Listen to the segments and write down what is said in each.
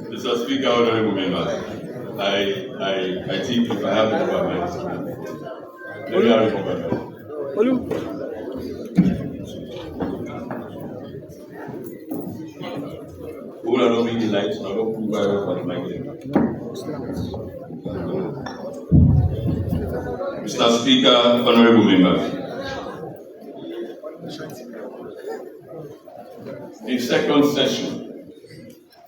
Mr. Speaker, honorable members, I think if I have the requirement, let me have the requirement. Who are not being the lights, I don't prove I for the mic. Mr. Speaker, honorable members, the second session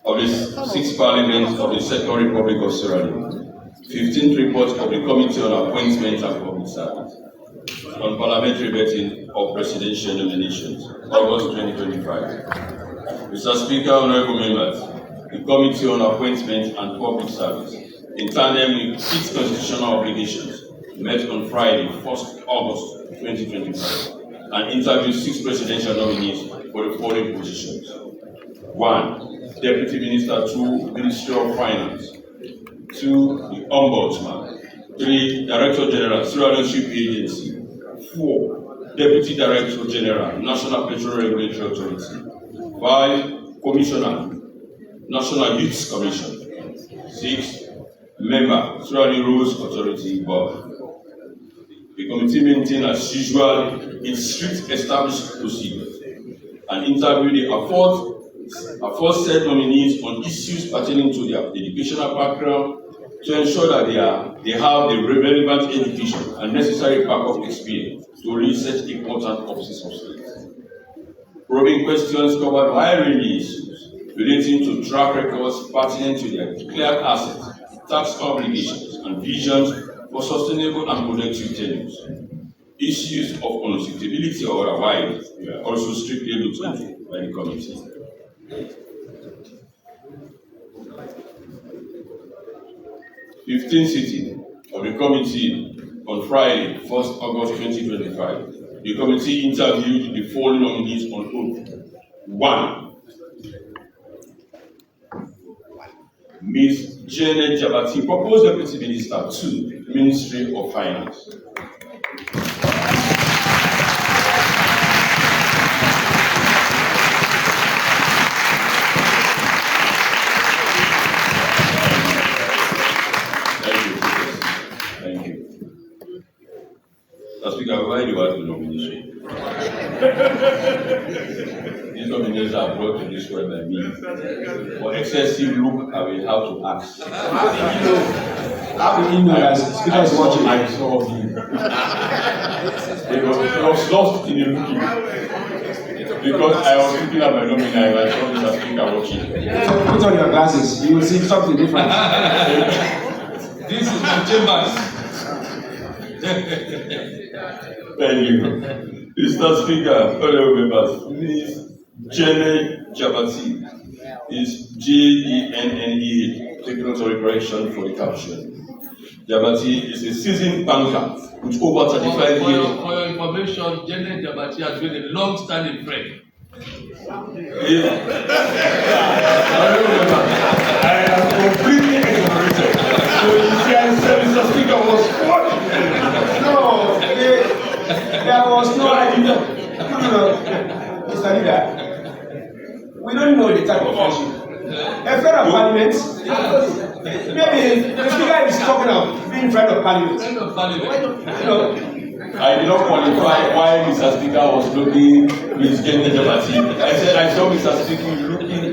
of the 6th Parliament of the Second Republic of Sierra Leone, 15th report of the Committee on Appointments and Public Service on Parliamentary vetting of presidential nominations, August 2025. Mr. Speaker, honorable members, the Committee on Appointments and Public Service, in tandem with its constitutional obligations, met on Friday, 1st August 2025, and interviewed 6 presidential nominees for the following positions. 1. Deputy Minister to Ministry of Finance. 2. The Ombudsman. 3. Director General, Sierra Leone Shipping Agency. 4. Deputy Director General, National Petroleum Regulatory Authority. 5. Commissioner, National Youth Commission. 6. Member, Sierra Leone Rules Authority Board. The committee maintained as usual its strict established procedures and interviewed the aforesaid nominees on issues pertaining to their educational background to ensure that they have the relevant education and necessary backup experience to reach such important offices of state. Probing questions covered wide-ranging issues relating to track records pertinent to their declared assets, tax obligations, and visions for sustainable and productive tenures. Issues of unsuitability or otherwise were also strictly looked into by the committee. 15th sitting of the committee on Friday, 1st August 2025. The committee interviewed the following nominees on oath. 1. Ms. Janet Jabati, proposed Deputy Minister to Ministry of Finance. Thank you. Mr. Speaker, why do you want the nomination? These nominations are brought to this word by me. For excessive look, I will have to ask. How do you know that Speaker is watching? I saw him. He was lost in the looking. Because I was looking at my nominee and I saw Mr. Speaker watching. Put on your glasses, you will see something different. This is my chambers. Thank you. Mr. Speaker, honorable members, Ms. Janet Jabati is Jenene, taking note of the correction for the caption. Jabati is a seasoned banker with over 35 years. For your information, Janet Jabati has been a long-standing friend. Yeah. I am completely exonerated. So you can say Mr. Speaker was what? No, there was no idea. No, Mr. Leader, we don't know the type of friendship. A friend of Parliament, maybe the Speaker is talking of being friend of Parliament. Friend of Parliament. You know, I did not qualify why Mr. Speaker was looking Ms. Janet Jabati. I said I saw Mr. Speaker looking.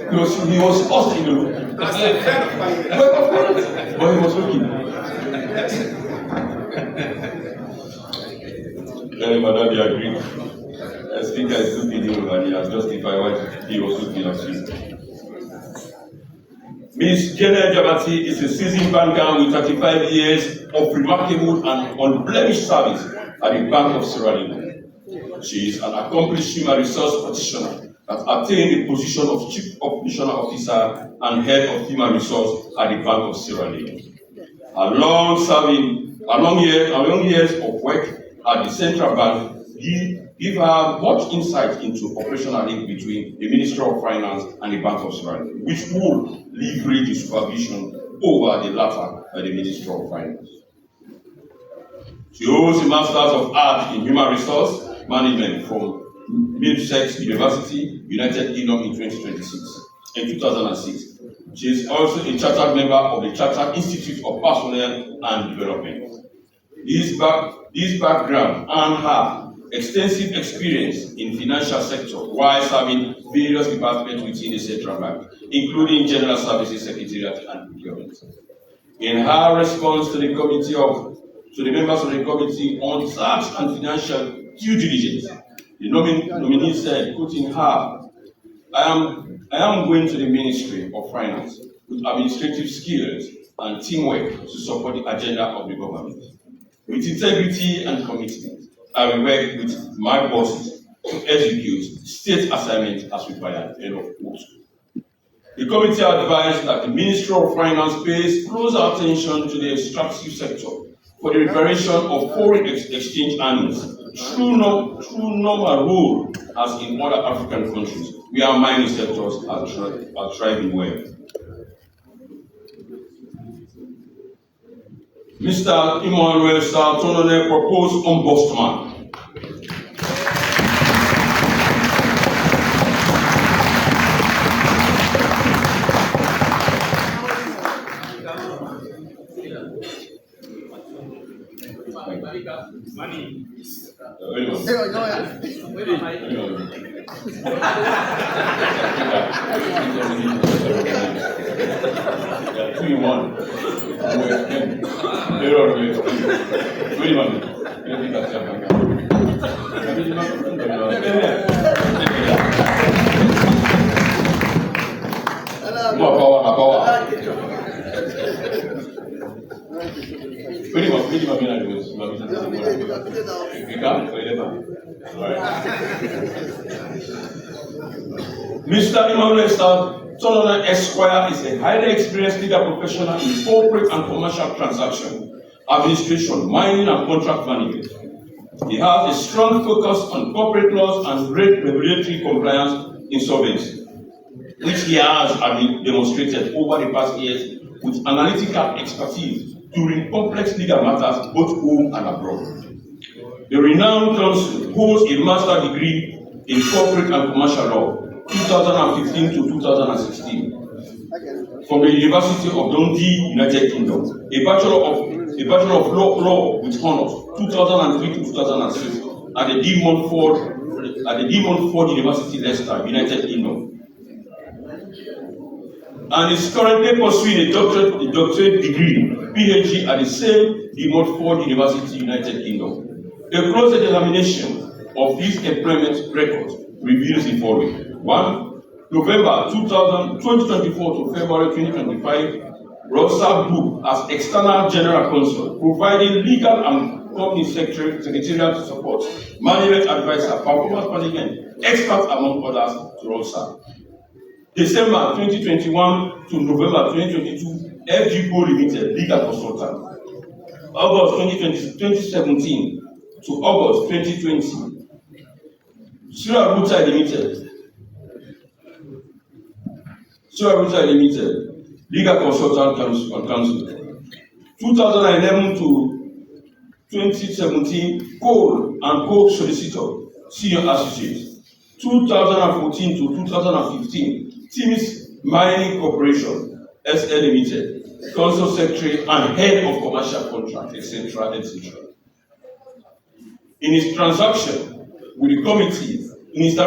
He was lost in the look. But he was looking. Then Madam, you agree. The Speaker is looking him and he has justified what he was looking at you. Ms. Janet Jabati is a seasoned banker with 35 years of remarkable and unblemished service at the Bank of Sierra Leone. She is an accomplished human resource practitioner that attained the position of Chief Operational Officer and Head of Human Resource at the Bank of Sierra Leone. Her long years of work at the Central Bank give her much insight into operational link between the Ministry of Finance and the Bank of Sierra Leone, which will leverage the supervision over the latter by the Ministry of Finance. She holds a Master's of Arts in Human Resource Management from Middlesex University, United Kingdom in 2006. She is also a chartered member of the Chartered Institute of Personnel and Development. This background earned her extensive experience in financial sector while serving various departments within the central bank, including General Services Secretariat and Procurement. In her response to the members of the Committee on Tax and Financial Due Diligence, the nominee said, quoting her, I am going to the Ministry of Finance with administrative skills and teamwork to support the agenda of the government. With integrity and commitment, I will work with my bosses to execute state assignments as required. End of quote. The committee advised that the Ministry of Finance pays close attention to the extractive sector for the reparation of foreign exchange earnings through normal rule as in other African countries where mining sectors are thriving well. Mr. Emmanuel Sartonone proposed ombudsman. Mr. Emmanuel Sartonone Esquire is a highly experienced legal professional in corporate and commercial transaction, administration, mining, and contract management. He has a strong focus on corporate laws and regulatory compliance in solvency, which he has demonstrated over the past years with analytical expertise during complex legal matters both home and abroad. The renowned counsel holds a master's degree in corporate and commercial law, 2015 to 2016, from the University of Dundee, United Kingdom, a Bachelor of Law with honors, 2003 to 2006, at the D. Montfort University, Leicester, United Kingdom, and is currently pursuing a doctorate degree, PhD, at the same D. Montfort University, United Kingdom. A close examination of his employment record reveals the following. 1. November 2024 to February 2025, Rosa Group as external general counsel, providing legal and company secretarial support, management advisor, performance management, expert among others to Rosa. December 2021 to November 2022, FGCO Limited, legal consultant. August 2017 to August 2020, Sura Ruta Limited, legal consultant counsel. 2011 to 2017, Coal and Coal solicitor, senior associate. 2014 to 2015, Timis Mining Corporation, SL Limited, counsel secretary and head of commercial contract, etc., etc. In his interaction with the committee, Mr.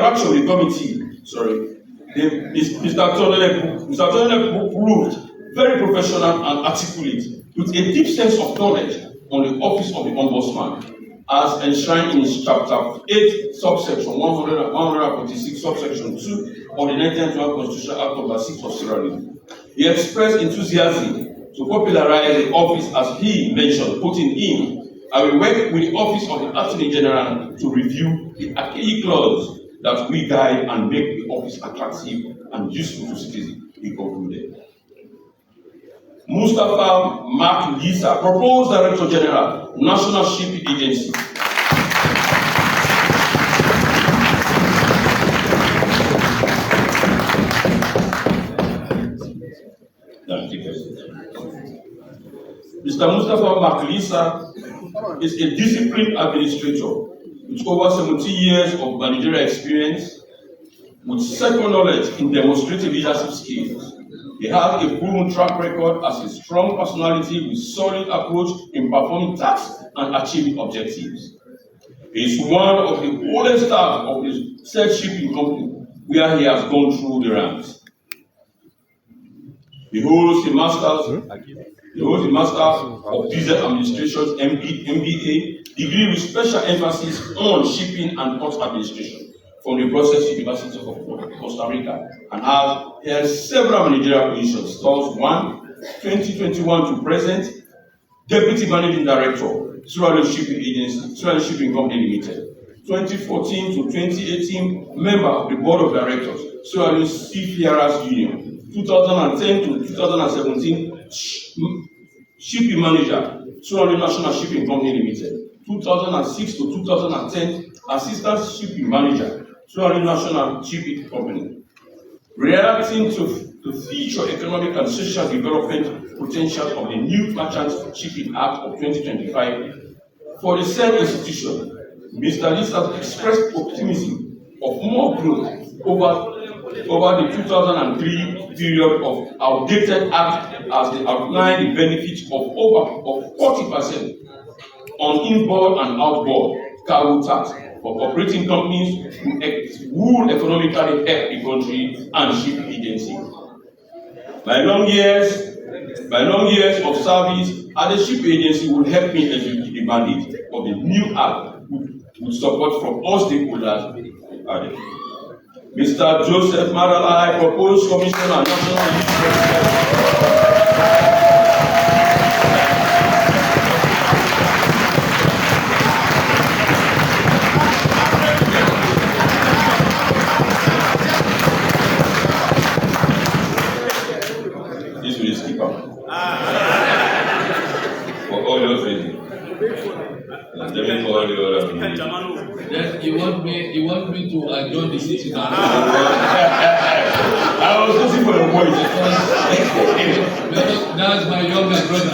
Tonele proved very professional and articulate, with a deep sense of knowledge on the office of the Ombudsman, as enshrined in his chapter 8, subsection 146, subsection 2 of the 1991 Constitutional Act No. 6 of Sierra Leone. He expressed enthusiasm to popularize the office, as he mentioned, putting in, I will work with the Office of the Attorney General to review the archaic laws that we guide and make the office attractive and useful to citizens, he concluded. Mustafa Mark Lisa, proposed Director General, National Shipping Agency. Mr. Mustafa Mark Lisa is a disciplined administrator with over 17 years of managerial experience, with second knowledge in demonstrative leadership skills. He has a proven track record as a strong personality with solid approach in performing tasks and achieving objectives. He is one of the oldest staff of the said shipping company, where he has gone through the ranks. He holds a master's of Business Administration (MBA) degree with special emphasis on shipping and port administration from the Process University of Costa Rica, and has held several managerial positions. Thus, 2021 to present, Deputy Managing Director, Sierra Leone Shipping Agency, Sierra Leone Shipping Company Limited. 2014 to 2018, member of the Board of Directors, Sierra Leone Seafarers Union. 2010 to 2017, Shipping Manager, Sierra Leone National Shipping Company Limited. 2006 to 2010, Assistant Shipping Manager, Sierra Leone National Shipping Company. Reacting to the future economic and social development potential of the new Merchant Shipping Act of 2025, for the said institution, Mr. List has expressed optimism of more growth over the 2003 period of outdated act, as they outline the benefits of over 40% on inboard and outboard cargo tax for operating companies who economically help the country and shipping agencies. My long years of service at the ship agency will help me execute the mandate of the new act with support from all stakeholders. Mr. Joseph Marala, I propose Commissioner National Youth President. This will skip up. For all those reasons. Then you want me to adjourn the sitting? I was looking for a voice. That's my younger brother.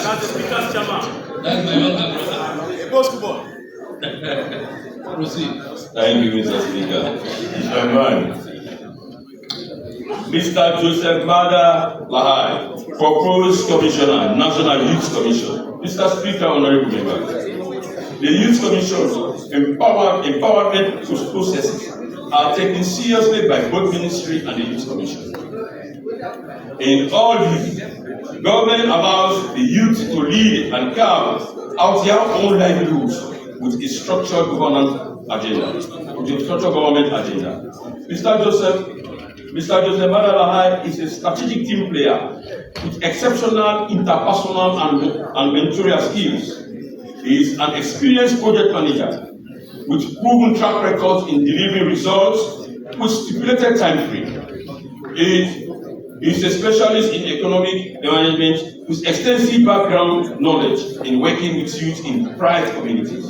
That's my younger brother. Proceed. Thank you, Mr. Speaker. Mr. Man. Mr. Joseph Mada Lahai, proposed Commissioner, National Youth Commission. Mr. Speaker, Honorable Members. The Youth Commission's empowerment processes are taken seriously by both Ministry and the Youth Commission. In all these, government allows the youth to lead and carve out their own livelihoods with a structured government agenda. Mr. Joseph Madalahai is a strategic team player with exceptional interpersonal and mentorial skills. He is an experienced project manager with proven track records in delivering results with stipulated time frame. He is a specialist in economic management with extensive background knowledge in working with youth in private communities.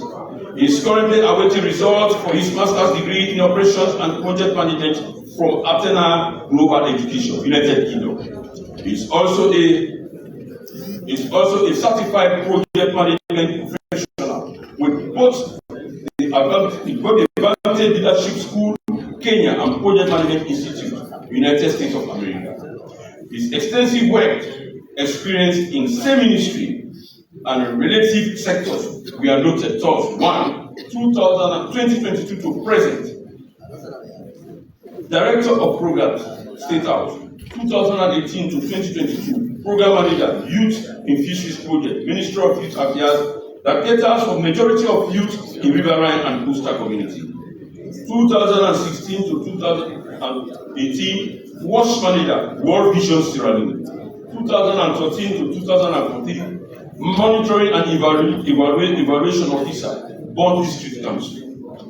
He is currently awaiting results for his master's degree in operations and project management from Athena Global Education, United Kingdom. He is also a certified project management professional with both the Advantage Leadership School, Kenya, and Project Management Institute, United States of America. His extensive work experience in same ministry and relative sectors were noted. Thus, 2022 to present. Director of Programs, State House, 2018 to 2022, Program Manager, Youth in Fisheries Project, Ministry of Youth Affairs, that caters for majority of youth in riverine and coastal community. 2016 to 2018, Watch Manager, World Vision Sierra Leone. 2013 to 2014, Monitoring and Evaluation Officer, Bond District Council.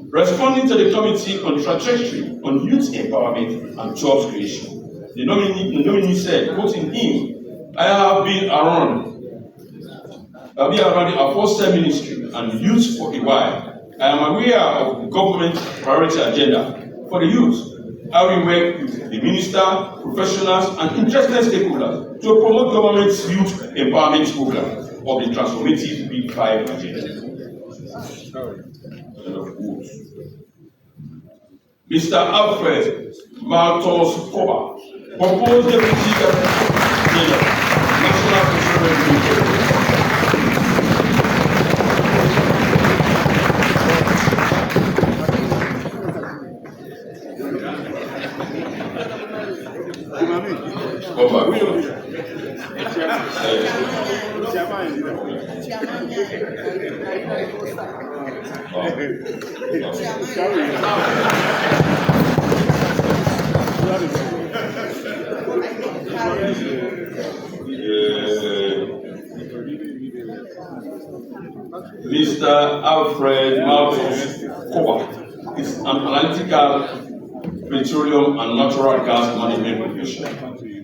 Responding to the Committee on Trajectory on Youth Empowerment and Jobs Creation, the nominee said, quoting him, I have been around the aforesaid ministry and youth for a while. I am aware of the government priority agenda for the youth. I will work with the minister, professionals, and interested stakeholders to promote government's youth empowerment program of the transformative Big 5 agenda. Mr. Alfred Maltos Koba, proposed deputy Mr. Alfred Malthus Koba is an analytical petroleum and natural gas management professional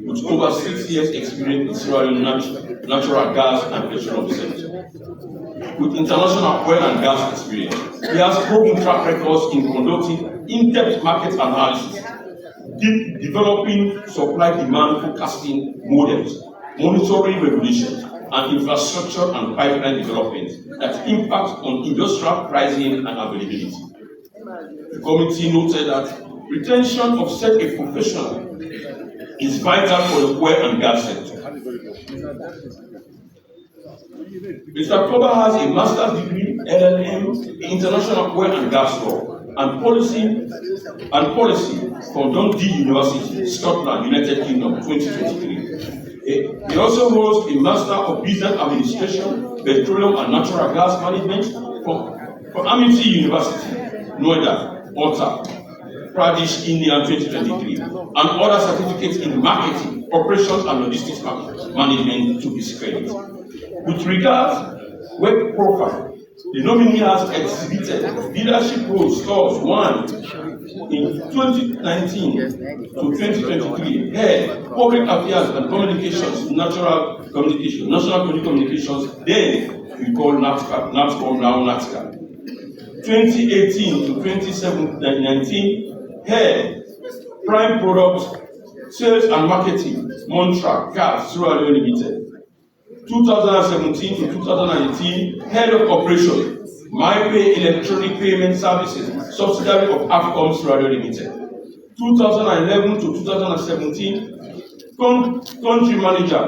with over 6 years experience in Sierra Leone natural gas and petroleum sector. With international oil and gas experience, he has proven track records in conducting in-depth market analysis, developing supply-demand forecasting models, monitoring regulations, and infrastructure and pipeline development that impact on industrial pricing and availability. The committee noted that retention of such a professional is vital for the oil and gas sector. Mr. Koba has a master's degree, LLM, in international oil and gas law and policy from Dundee University, Scotland, United Kingdom, 2023. He also holds a Master of Business Administration, Petroleum and Natural Gas Management from Amity University, Noida, Uttar Pradesh, India, 2023, and other certificates in marketing, operations, and logistics management to his credit. With regards work profile, the nominee has exhibited leadership roles towards 1 in 2019 to 2023, head public affairs and communications, national communications, then we call NATCAM, now NATCAM. 2018 to 2019, head prime product sales and marketing, Montra Gas Sierra Leone Limited. 2017 to 2018, head of operations, MyPay Electronic Payment Services, subsidiary of Afcom Sierra Leone Limited. 2011 to 2017, country manager,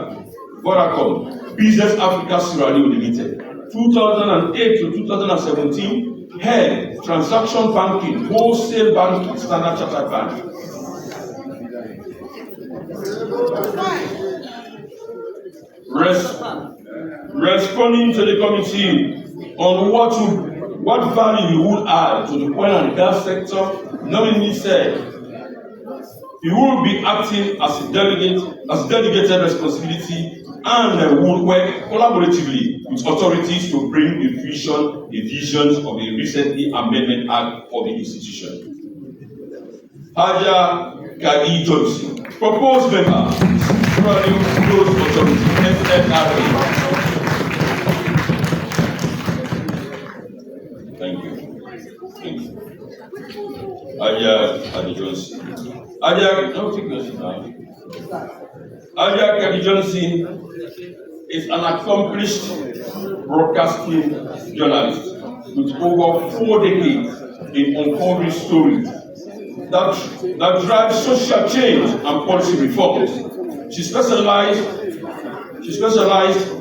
Vodacom, Business Africa Sierra Leone Limited. 2008 to 2017, head transaction banking, wholesale banking, Standard Chartered Bank. Responding to the committee on what value he would add to the oil and gas sector, nominee said he would be acting as a delegated responsibility and would work collaboratively with authorities to bring the visions of the recently amendment act for the institution. Haja Kadi Johnson, proposed member, Close Authority, SFRA. Thank you. Haja Kadi Johnson. Haja Kadi Johnson is an accomplished broadcasting journalist with over 4 decades in uncovering stories that drive social change and policy reforms. She specialized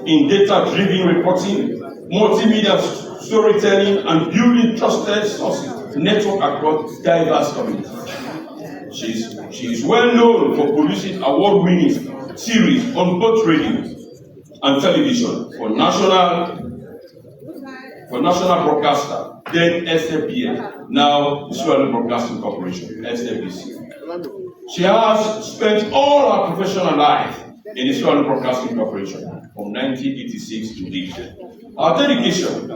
in data-driven reporting, multimedia storytelling, and building trusted sources network across diverse communities. She is well known for producing award-winning series on both radio and television for national broadcaster, then SABS, now Israeli Broadcasting Corporation, SABC. She has spent all her professional life in Israeli Broadcasting Corporation from 1986 to date. Her dedication,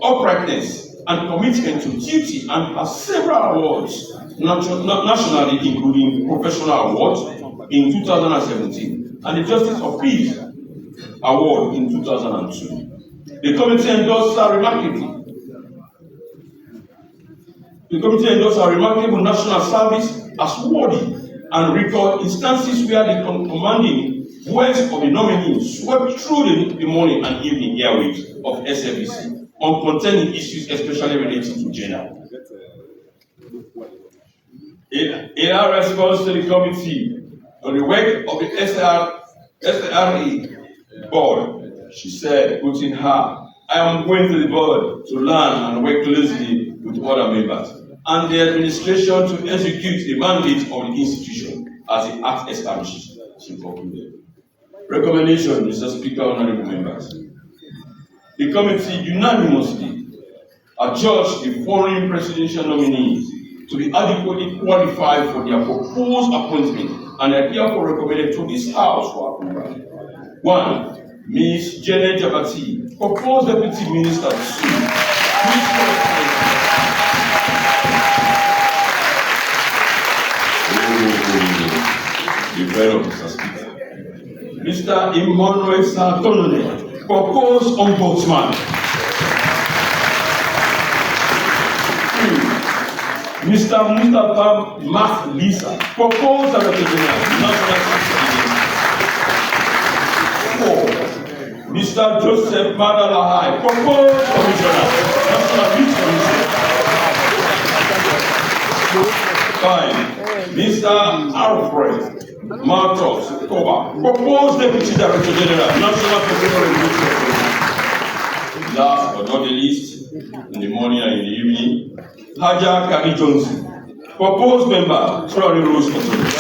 uprightness, and commitment to duty and her several awards nationally, including professional awards in 2017 and the Justice of Peace Award in 2002. The committee endorsed her remarkable national service as worthy and recalled instances where the commanding voice of the nominee swept through the morning and evening airwaves of SABC on concerning issues especially related to gender. In our response to the committee on the work of the SRE board, She said, quoting her, I am going to the board to learn and work closely with other members and the administration to execute the mandate of the institution as the Act establishes, she concluded. Recommendation, Mr. Speaker, honorable members. The committee unanimously adjudged the foreign presidential nominees to be adequately qualified for their proposed appointment and are therefore recommended to this House for approval. 1. Ms. Janet Jabati, proposed Deputy Minister 2. Mr. Speaker. Mr. Emmanuel Sartonone, proposed Ombudsman. 3. Mr. Mustafa Mas Lisa, proposed Director General, National Security. 4. Mr. Joseph Madalahai, proposed Commissioner, National Youth Commission. 5. Mr. Alfred Martos Koba, proposed Deputy Director General, National Security. Last but not the least, in the morning and in the evening, Haja Kari Johnson, proposed member, Trolley Rules Authority.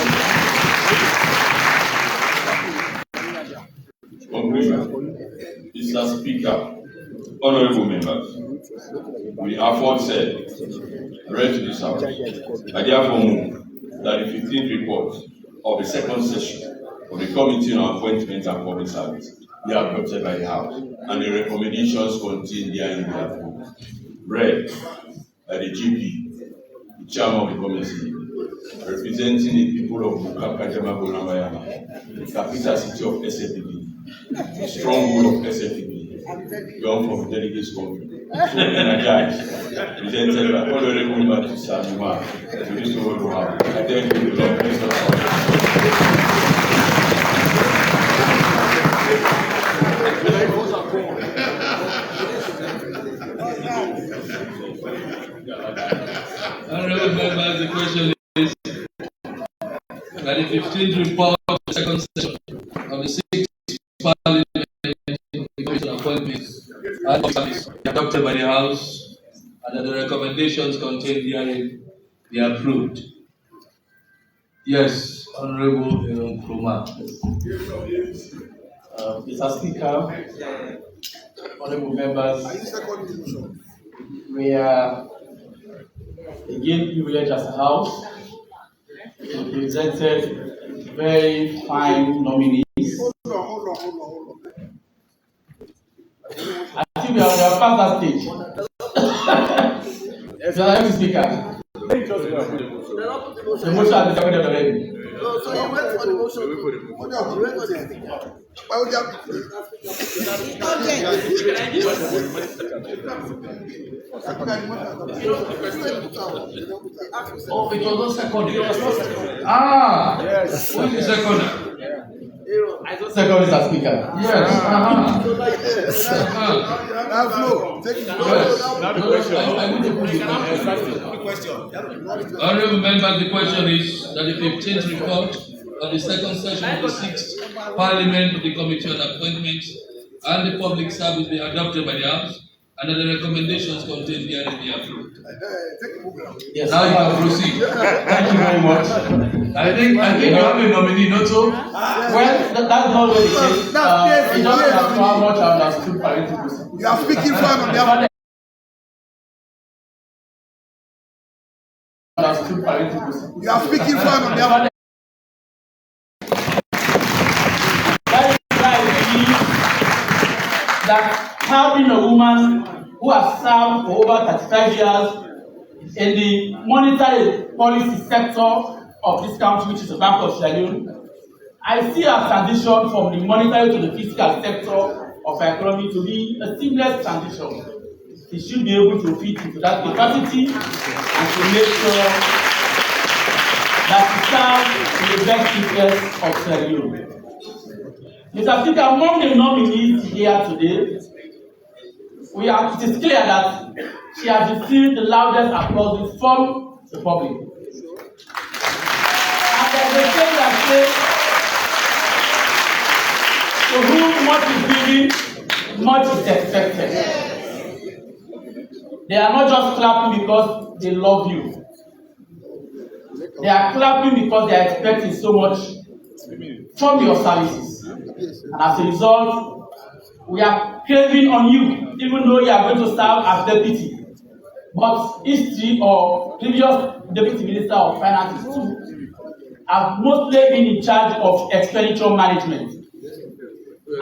Conclusion. Mr. Speaker, honorable members, we aforesaid read to this House. I therefore move that the 15th report of the second session of the Committee on Appointments and Public Service be adopted by the House, and the recommendations contained therein be approved. Read by the GP, the Chairman of the Committee, representing the people of Bukaka Jamagonamayama, the capital city of SFPB, the stronghold of SFPB, gone from delegates conference. So energized, presented by Honorable Member to Salima, to this whole house. I thank you, Lord. Honorable members, the question is that the 15th report of the second session of the 6th Parliament Commission appointments and service adopted by the House, and that the recommendations contained therein be approved. Yes, Honorable Nkrumah. Mr. Speaker, honorable members, we are again privileged as a House to presented very fine nominees. I think we are past that stage. Mr. Speaker, the motion has been seconded already. So you went for the motion. You went for the why would you have Oh, it was not seconded. Ah, yes. Who is the second? I don't second, Mr. Speaker. Yes. Honorable members, the question is that the 15th report of the second session of the 6th Parliament of the Committee on Appointments and the Public Service be adopted by the House, and that the recommendations contained therein be approved. Yes. Now you can proceed. Thank you very much. I think you have a nominee, not so? Well, that's not really the case. It's just that how much I understood parental procedure. You are speaking from on behalf of Understood parental procedure. you are speaking from on behalf of that having a woman who has served for over 35 years in the monetary policy sector of this country, which is the Bank of Leone, I see a transition from the monetary to the fiscal sector of our economy to be a seamless transition. She should be able to fit into that capacity and to make sure that she serves in the best interest of Sierra Leone. Mr. Speaker, among the nominees here today, it is clear that she has received the loudest applause from the public. And there's a saying that says, to whom much is given, much is expected. They are not just clapping because they love you. They are clapping because they are expecting so much from your services. And as a result, we are craving on you, even though you are going to serve as deputy. But history or previous deputy minister of finances too have mostly been in charge of expenditure management.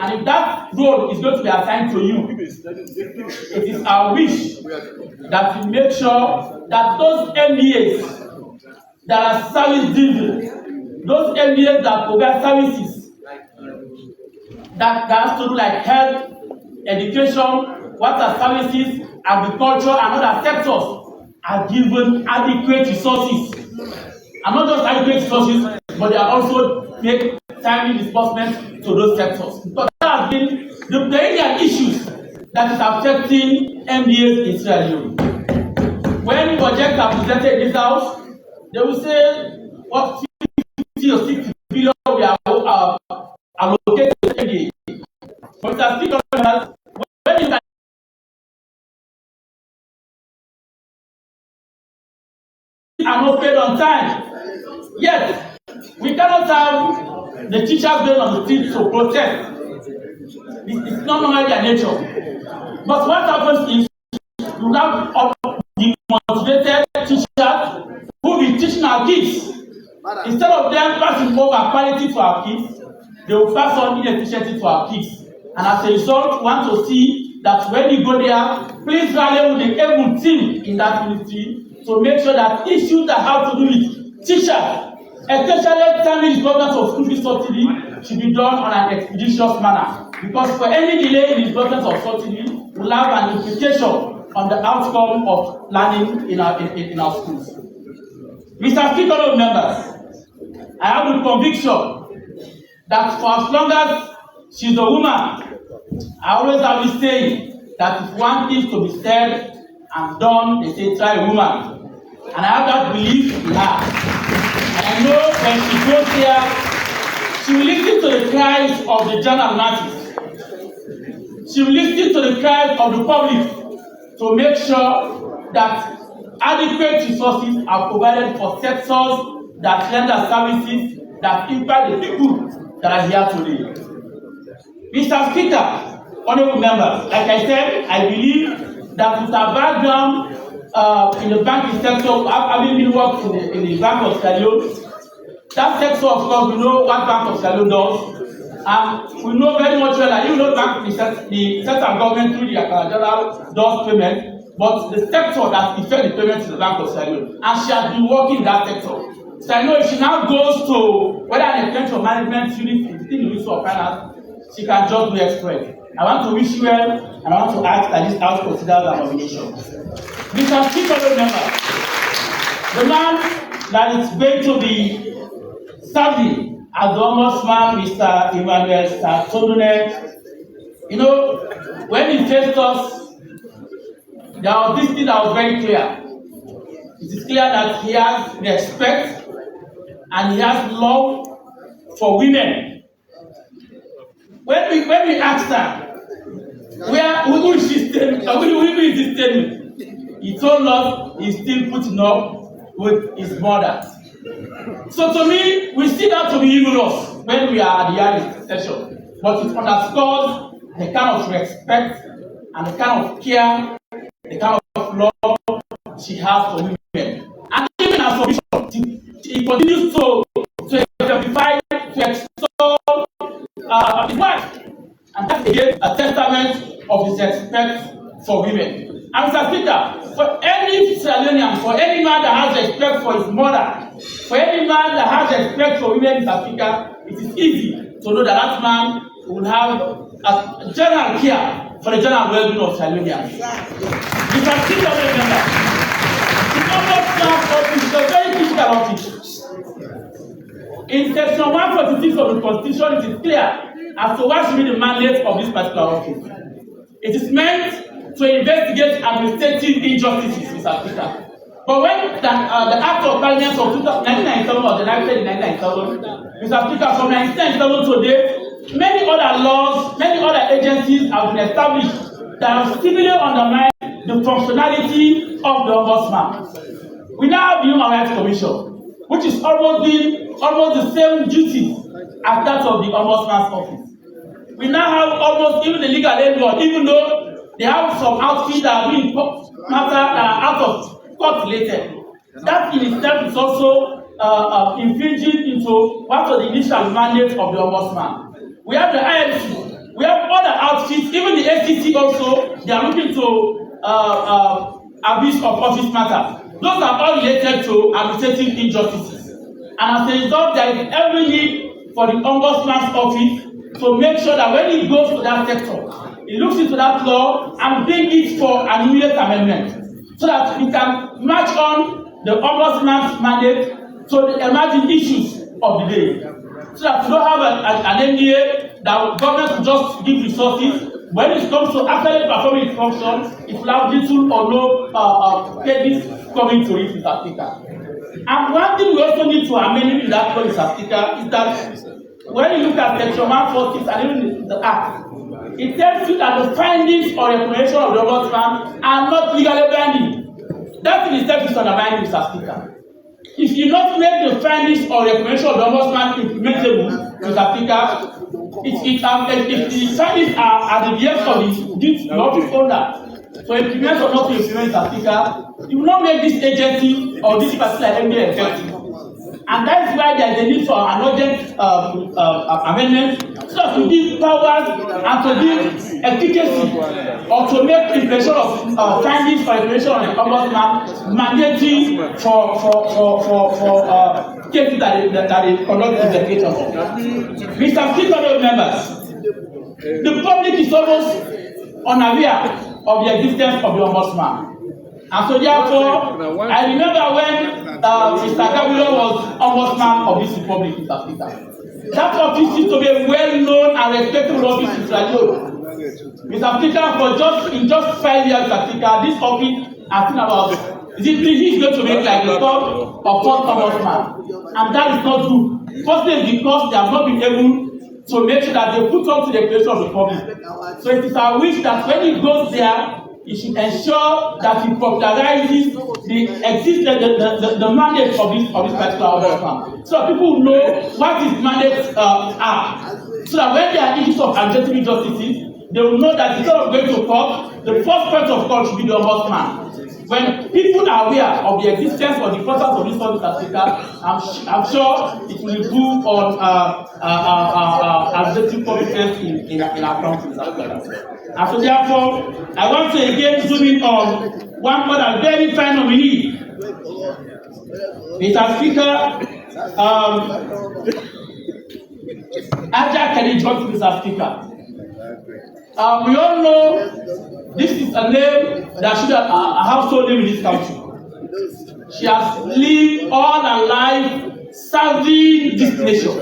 And if that role is going to be assigned to you, it is our wish that you make sure that those MBAs that are service driven, those MBAs that provide services that has to do like health, education, water services, agriculture, and other sectors are given adequate resources. And not just adequate resources, but they are also make timely disbursement to those sectors. Because that has been the perennial issues that is affecting MBAs in Sierra Leone. When projects are presented in this house, they will say what 50 or 60 billion we are allocated to MBA. But Mr. Speaker, when you can are not paid on time, yet we cannot have the teachers going on the street to protest. It's not normally their nature. But what happens is you have the motivated teachers who will be teaching our kids. Instead of them passing over quality to our kids, they will pass on inefficiency to our kids. And as a result, we want to see that when you go there, please rally with the able team in that ministry to make sure that issues that have to do with teachers, especially timely disbursement of school fees subsidy, should be done on an expeditious manner. Because for any delay in disbursement of subsidy will have an implication on the outcome of learning in our schools. Mr. Speaker, members, I have the conviction that for as long as she's a woman, I always have this saying that if one thing to be said and done, they say try a woman. And I have that belief in her. And I know when she goes there, she will listen to the cries of the general masses. She will listen to the cries of the public to make sure that adequate resources are provided for sectors that render services that impact the people that are here today. Mr. Speaker, honorable members, like I said, I believe that with our background in the banking sector, having been worked in the Bank of Sierra Leone, that sector, of course, we know what Bank of Sierra Leone does. And we know very much well that even though the central government through the general does payment, but the sector that effects the payment is the Bank of Sierra Leone. And she has been working in that sector. So I know if she now goes to whether an extension management unit within the Ministry of Finance, she can just do express. I want to wish you well, and I want to ask that this House considers our nomination. Mr. Speaker, remember, the man that is going to be serving as the Ombudsman, Mr. Emmanuel Sartodune, you know, when he faced us, there was this thing that was very clear. It is clear that he has respect and he has love for women. When we asked her, who is she staying? Who is he staying? He told us he's still putting up with his mother. So to me, we see that to be humorous when we are at the hearing session. But it underscores the kind of respect and the kind of care, the kind of love she has for women. And even as a bishop, he continues to exemplify, to extol his wife. And that's again a testament of his respect for women. And Mr. Speaker, for any Sierra Leonean, for any man that has respect for his mother, for any man that has respect for women, Mr. Speaker, it is easy to know that that man will have a general care for the general well-being of Sierra Leoneans. Mr. Speaker, remember, the Ombudsman office is a very critical office. In section 146 of the Constitution, it is clear as to what should be the mandate of this particular office. It is meant to investigate administrative injustices, Mr. Speaker. But when the Act of Parliament of 1997 was enacted in 1997, Mr. Speaker, from 1997 to date, Many other laws, many other agencies have been established that have severely undermined the functionality of the ombudsman. We now have the Human Rights Commission, which is almost the same duty as that of the ombudsman's office. We now have almost even the legal aid board, even though they have some outfits that are being out of court related. That in itself is also infringing into what was the initial mandate of the ombudsman. We have the IMC, we have other outfits, even the SEC also, they are looking to abuse of office matters. Those are all related to administrative injustices. And as a result, there is every need for the ombudsman's office to make sure that when it goes to that sector, it looks into that law and bring it for an immediate amendment so that we can match on the ombudsman's mandate to the emerging issues of the day. So that we don't have an NDA that government will just give resources. When it comes to actually performing its function, it will have little or no credit coming to it, Mr. Speaker. And one thing we also need to amend in that law, Mr. Speaker, is that when you look at Section 146 and even the Act, it tells you that the findings or recommendation of the ombudsman are not legally binding. That in itself is undermining, Mr. Speaker. If you not make the findings or recommendation of the ombudsman implementable, Mr. Speaker, if the findings are at the behest of the office holder to implement or not to implement, Mr. Speaker, you will not make this agency or this particular MBA effective. And that is why there is a need for an urgent amendment so that we give powers and to give efficacy or to make implementation of findings or implementation of the ombudsman mandatory for cases that they conduct investigation of. Mr. Speaker, members, the public is almost unaware of the existence of the ombudsman. And so therefore, I remember when Mr. Gabriel was ombudsman of this republic, Mr. Speaker. That office used to be a well-known and respected office in Leone. Mr. Speaker, in just 5 years, Mr. Speaker, this office has seen about, he's going to make like the third or fourth ombudsman. And that is not good. Firstly, because they have not been able to make sure that they put up to the creation of the public. So it is our wish that when it goes there, it should ensure that it popularizes the mandate of this particular ombudsman, so that people know what his mandates are. So that when there are issues of administrative injustices, they will know that instead of going to court, the first point of call should be the ombudsman. When people are aware of the existence or the importance of this office, Mr. Speaker, I'm sure it will improve on administrative policies in our country, Mr. Speaker. And so therefore, I want to again zoom in on one other very fine nominee. Mr. Speaker, Aja Kelly Johnson, Mr. Speaker. We all know this is a name that should have a household name in this country. She has lived all her life serving this nation.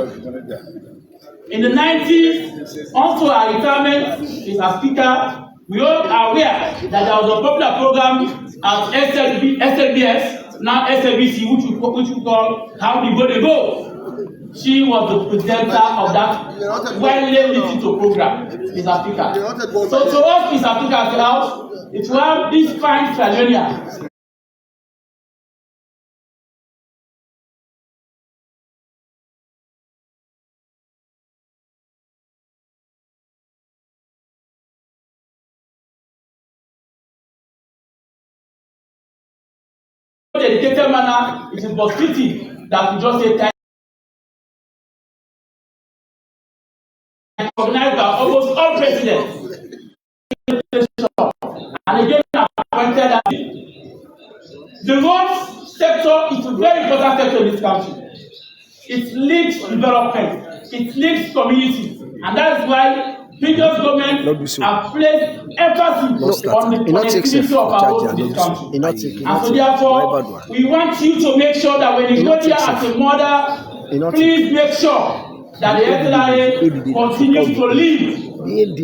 In the 90s, also her retirement, Mr. Speaker, we all are aware that there was a popular program at SLBS, now SLBC, which we call How the Go They Go. She was the presenter of that widely listened to program, Mr. Speaker. So to us, Mr. Speaker, as a house, it will have this fine Flavonia. Dedicated manner, it is but fitting that we just say thank you. Recognized by almost all presidents. And again, appointed that the road sector is a very important sector in this country. It leads development, it leads community, and that is why previous governments have placed emphasis on the connectivity of our roads in this country. And so therefore, we want you to make sure that when you go there as a mother, please make sure that the SLIA continues to live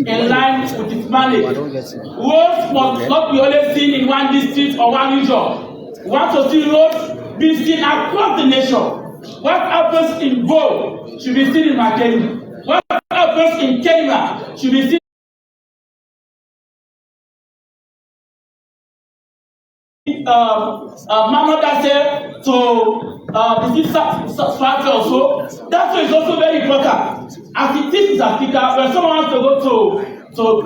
in line with its mandate. Roads must not be only seen in one district or one region. We want to see roads being seen across the nation. What happens in Bo should be seen in Makeni. What happens should be seen Mamadase to the structure also. That is also very important. As it is, Mr. Speaker, when someone wants to go to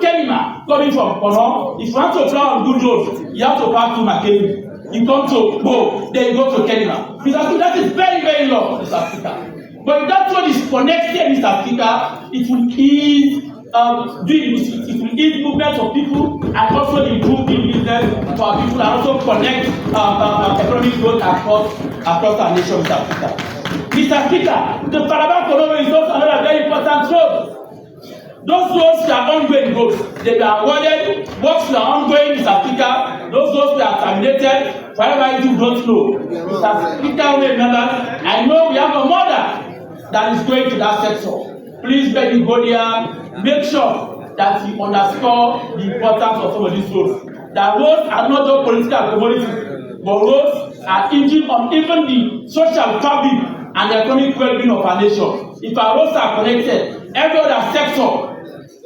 Kenima, coming from Kono, if you want to fly on good road, you have to pass through Makeni. You come to Bo, then you go to Kenima. Mr. Speaker, that is very, very long, Mr. Speaker. But if that road is connected, Mr. Speaker, it will ease movement of people and also improve the business for our people and also connect economic growth across our nation, Mr. Speaker. Mr. Speaker, the Calabar-Konobo is also another very important road. Those roads are ongoing roads. They are awarded, works are ongoing, Mr. Speaker. Those roads are terminated. Whatever you don't know. Mr. Speaker, remember, I know we have a mother that is going to that sector. Please let you go there, make sure that you underscore the importance of some of these roads. That roads are not just political commodities, but roads are engine on even the social fabric and the economic well-being of our nation. If our roads are connected, every other sector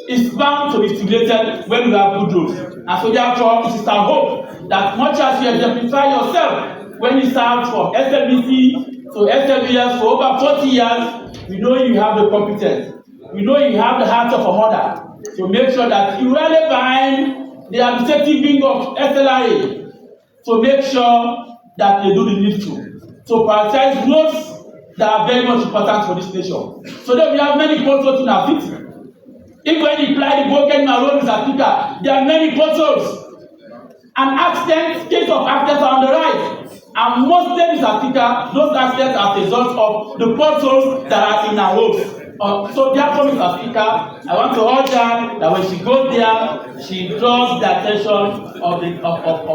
is bound to be stimulated when we have good roads. And so therefore, it is our hope that much as you exemplify yourself when you serve from SLBC to SLBS for over 40 years, we know you have the competence. We know you have the heart of a mother to make sure that you rally behind the administrative wing of SLRA to make sure that they do the needful. To prioritize roads that are very much important for this nation. So that we have many potholes in our city. If when you apply the broken road, Mr. Speaker, there are many potholes. And accidents, case of accidents are on the rise. And most times, Mr. Speaker, those accidents are the result of the potholes that are in our roads. So therefore, Mr. Speaker, I want to urge her that when she goes there, she draws the attention of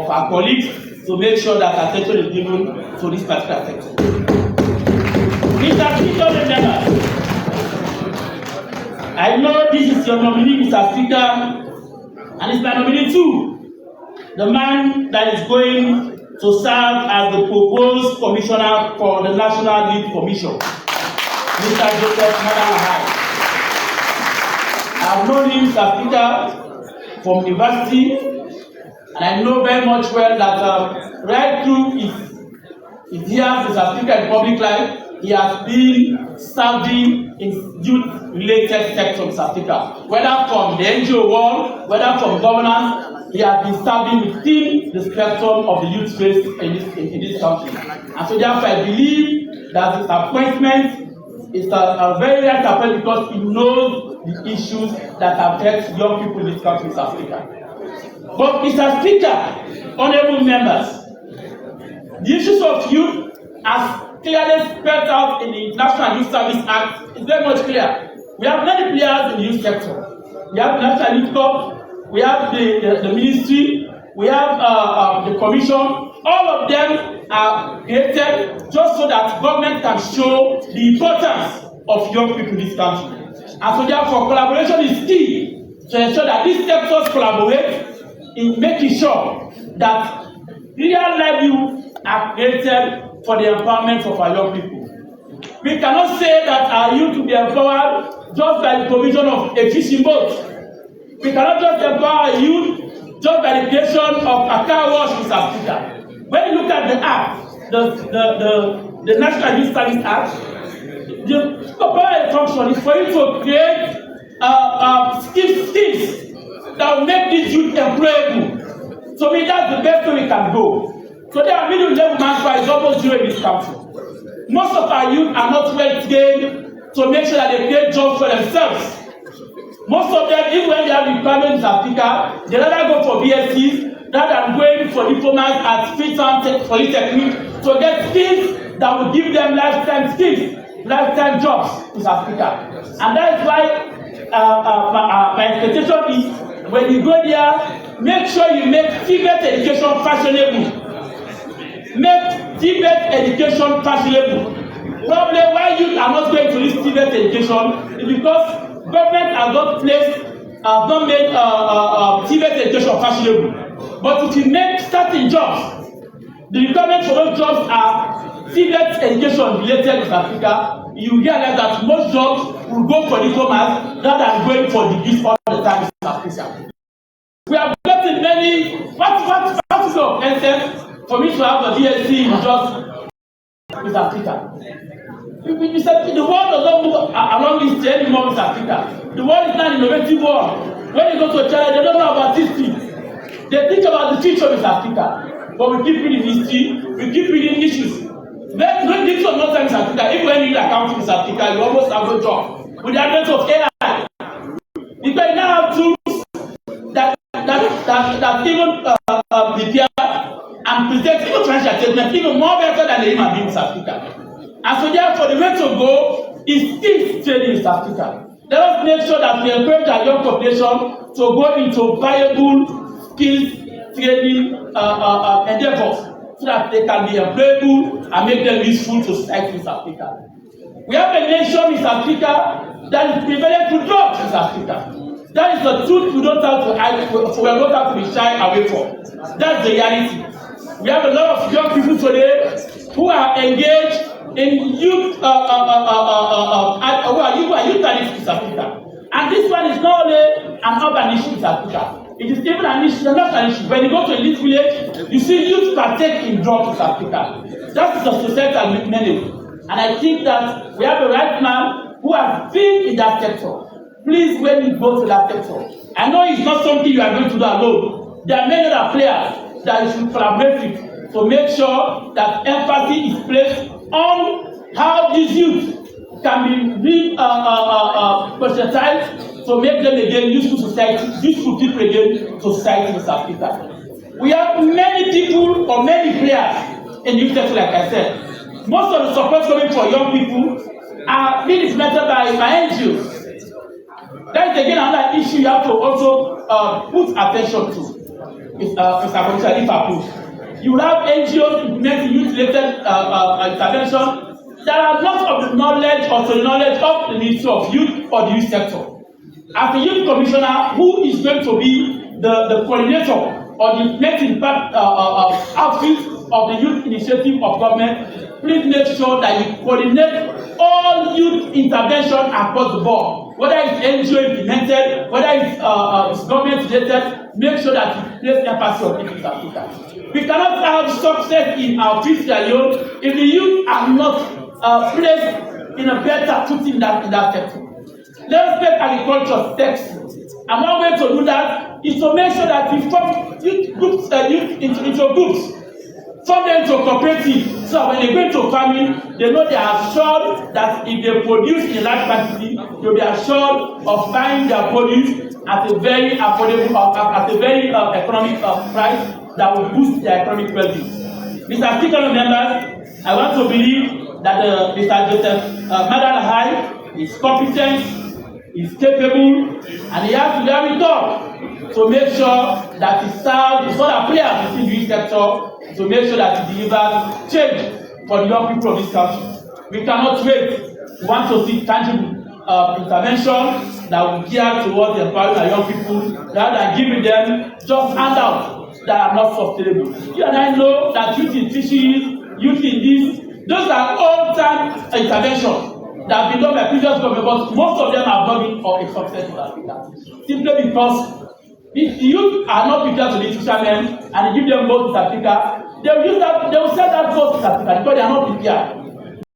our colleagues to make sure that attention is given to this particular sector. Mr. Speaker, remember, I know this is your nominee, Mr. Speaker, and it's my nominee too, the man that is going to serve as the proposed commissioner for the National Lead Commission, Mr. Joseph Madalahai. I have known him, Mr. Speaker, from university, and I know very much well that right through his years, Mr. Speaker, in public life, he has been serving in youth-related sector, Mr. Speaker. Whether from the NGO world, whether from governance, he has been serving within the spectrum of the youth space in this country. And so therefore, I believe that his appointment is a very right appointment because he knows the issues that affect young people in this country, Mr. Speaker. But Mr. Speaker, honorable members, the issues of youth as clearly spelled out in the National Youth Service Act is very much clear. We have many players in the youth sector. We have the National Youth Corps, we have the ministry, we have the commission. All of them are created just so that government can show the importance of young people in this country. And so therefore, collaboration is key to ensure that these sectors collaborate in making sure that real livelihoods are created for the empowerment of our young people. We cannot say that our youth will be empowered just by the provision of a fishing boat. We cannot just empower our youth just by the creation of a car wash, Mr. Speaker. When you look at the act, the National Youth Service Act, the corporate function is for you to create skills that will make this youth employable. So that's the best way we can go. So their middle level manpower is almost zero in this country. Most of our youth are not well trained to make sure that they create jobs for themselves. Most of them, even when they have requirements in Africa, they rather go for BScs rather than going for diplomas at Freetown Polytechnic to get skills that will give them lifetime skills, lifetime jobs in Africa. And that is why my expectation is when you go there, make sure you make TVET education fashionable. Make TVET education fashionable. Probably why you are not going to this TVET education is because government has not made TVET education fashionable. But if you make certain jobs, the requirements for those jobs are TVET education related to Africa. you realize that most jobs will go for diplomas rather than going for degrees all the time in South Africa. We have gotten many, what is your essence for me to have a DSC in just South Africa? You said the world does not move along this chain anymore with Africa. The world is not an innovative world. When you go to China, they don't know about history. They think about the future with Africa. But we keep reading history, we keep reading issues. When this was not time in South Africa, even when you need accounting in South Africa, you almost have no job. With the advent of AI, because you now have tools that even prepare and present even financial statement even more better than the human being in South Africa. And so therefore, the way to go is skills training in South Africa. Let us make sure that we encourage our young population to go into viable skills training endeavors so that they can be employable and make them useful to society in South Africa. We have a nation in South Africa that is prevalent to drugs in South Africa. That is the truth we don't have to hide, we don't have to be shy away from. That's the reality. We have a lot of young people today who are engaged in youth, who are youth addicts in South Africa. And this one is not only an urban issue in South Africa. It is even an issue, not an issue. When you go to a little village, you see youth partake in drugs in South Africa. That is a societal menace. And I think that we have a right man who has been in that sector. Please, when you go to that sector, I know it's not something you are going to do alone. There are many other players that you should collaborate with to make sure that empathy is placed on how these youth can be conscientized to make them again useful society, useful people again to society in South Africa. We have many people or many players in the youth sector, like I said. Most of the support coming for young people are being implemented by NGOs. That is again another issue you have to also put attention to. Mr. Commissioner, if approved. You have NGOs implementing youth-related intervention that are not of the knowledge or to the knowledge of the Ministry of Youth or the youth sector. As the youth commissioner, who is going to be the coordinator or the implementing outfit of the youth initiative of government, please make sure that you coordinate all youth intervention across the board. Whether it's NGO implemented, whether it's government related, make sure that you place emphasis on it in South Africa. We cannot have success in our fiscal alone if the youth are not placed in a better footing in that sector. Let's make agriculture sexy. And one way to do that is to make sure that we form youth groups, into groups. Form them into cooperatives, so when they go into farming, they know they are assured that if they produce in large quantity, they'll be assured of buying their produce at a very affordable, at a very economic price that will boost their economic well-being. Mr. Speaker and members, I want to believe that Mr. Joseph Madalahai is competent, is capable, and he has to be able to talk to make sure that he serves the other players within the youth sector to make sure that he delivers change for the young people of this country. We cannot wait. We want to see tangible intervention that will gear towards empowering our young people rather than giving them just handouts that are not sustainable. You and I know that youth in fisheries, youth in this, those are old-time interventions that have been done by previous government, but most of them have not been of a success in Africa. Simply because if the youth are not prepared to be fishermen and give them boats in Africa, they will sell that boat in Africa because they are not prepared.